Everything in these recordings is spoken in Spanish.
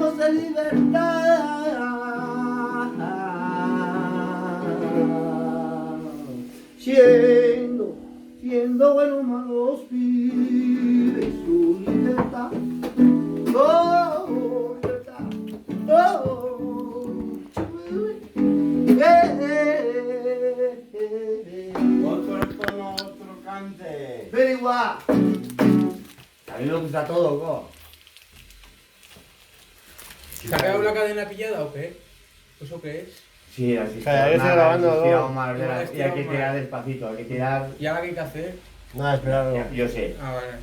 Gritos de libertad. Siendo buenos malos pide su libertad. Oh, libertad. Oh, Otro tono, otro cante. Very well. A mí me gusta todo, ¿no? ¿Se ha quedado la cadena pillada o qué? ¿Eso qué es? Sí, así Calla, que estoy grabando, y hay que tirar despacito, hay que tirar. ¿Y ahora qué hay que hacer? Nada, esperarlo. Yo sé. Ah, vale.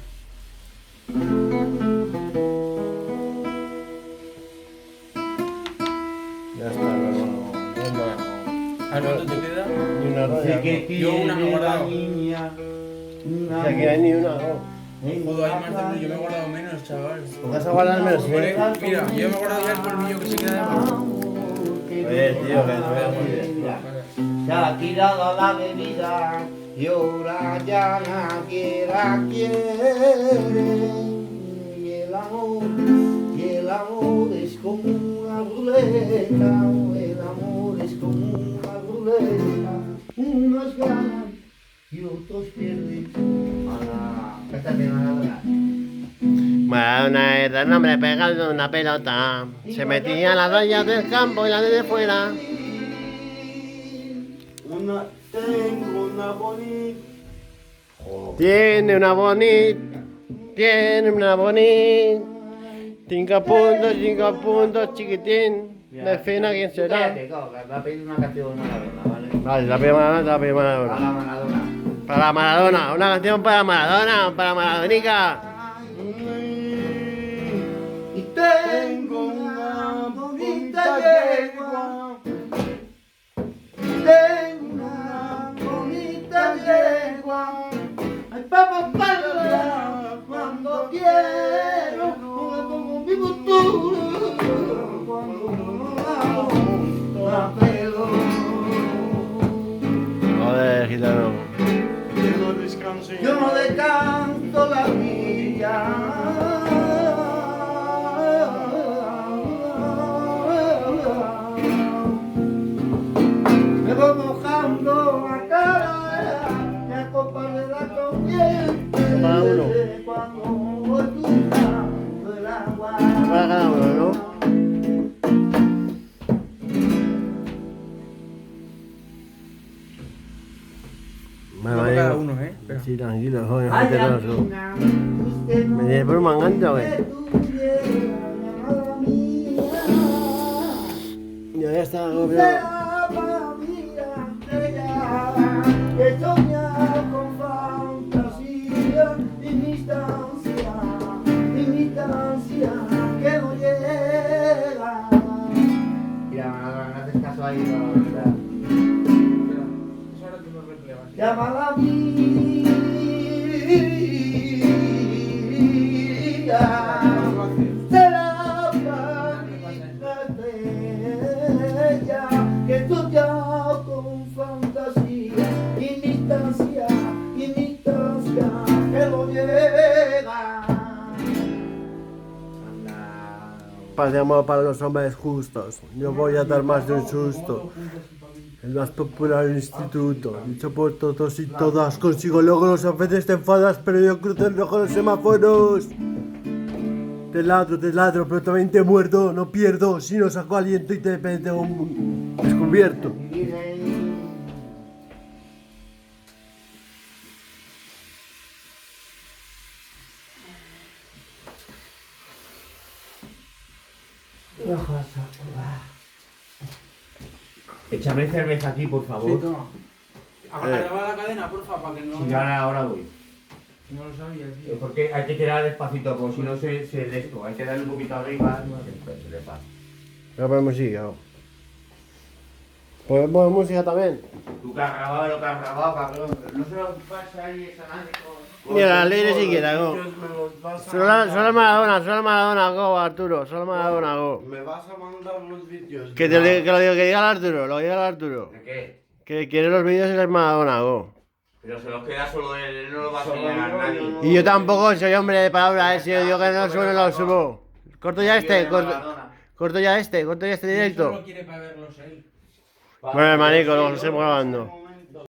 Ya está, no. ¿A cuánto te queda? Ni una raya. Yo una me he guardado. Niña, O sea, que hay ni una, no. Joder, hay más de yo me he guardado menos, chaval. Vas a guardar menos, Hombre, ¿eh? mira, yo me he guardado ya el polvillo que se queda de abajo. Oye, tío, que no veas muy bien. Vale. se ha tirado la bebida y ahora ya nadie la quiere. Y el amor es como una ruleta, el amor es como una ruleta, unos ganan y otros pierden. Cántate, Maradona. Maradona era un hombre pegando una pelota. Se metía en las rayas del campo y la de fuera. Tengo una bonita. Tiene una bonita. 5 puntos, chiquitín. Me fina quién será. Cállate, va a pedir una canción Maradona, ¿vale? Vale, la pide Maradona, la pide A Maradona. la Maradona. Para Maradona, una canción para Maradona, para Maradonica. Y tengo una bonita yegua. Tengo una bonita yegua. Ay, papá, cuando quiero, como mi futuro, cuando la pelo. Joder, gitano. Que no descanse. Yo no descanso la vida. Me voy mojando la cara, me acompaña la corriente. Para uno. Cuando voy cruzando el agua. Para cada uno, ¿no? Uno para cada uno, ¿eh? Espera. Sí, tranquilo, joder, Ay, gente Amiga, roso. usted no Me tienes por un mangante, güey. Ya está, obvio. Será para mí la estrella que soña con fantasía y mi distancia que no llega. Mira, Maradona, no haces caso ahí, no, Espera, eso ahora tú lo replegas. llámala a mí. Será para mí la estrella que soña con fantasía y mi distancia que no llega. Paz de amor para los hombres justos. Yo voy a dar más de un susto. El más popular instituto. Dicho por todos y todas. Consigo logros, a veces te enfadas, pero yo cruzo en rojo los semáforos. Te ladro, pero también te muerdo. No pierdo, si no saco aliento y te tengo un descubierto. Échame cerveza aquí, por Sí, favor. toma. Acaba la cadena, porfa, para que no... Si yo ahora voy. No lo sabía, tío. Porque hay que tirar despacito, porque si no se de esto. Hay que darle un poquito arriba. Se le pasa. Voy a poner música. ¿No? ¿Puedes poner música también? Tú que has grabado lo que has grabado, cabrón. No se lo pasa ahí esa nadie con... Mira, la ley siquiera, go. Dios me los vas a Solo Maradona, go, Arturo. Solo Maradona, go. Me vas a mandar los vídeos. Que lo diga el Arturo, lo diga el Arturo. ¿De qué? Que quiere los vídeos y el Maradona, go. Pero se los queda solo él no lo va a Solo enseñar a yo, nadie. yo no. Y yo tampoco soy hombre de palabra, si yo digo que no subo, no lo subo. Corto ya este, Vídeo de corto. Maradona. corto ya este Y él directo. solo quiere para verlos él. Bueno, manico, lo seguimos grabando.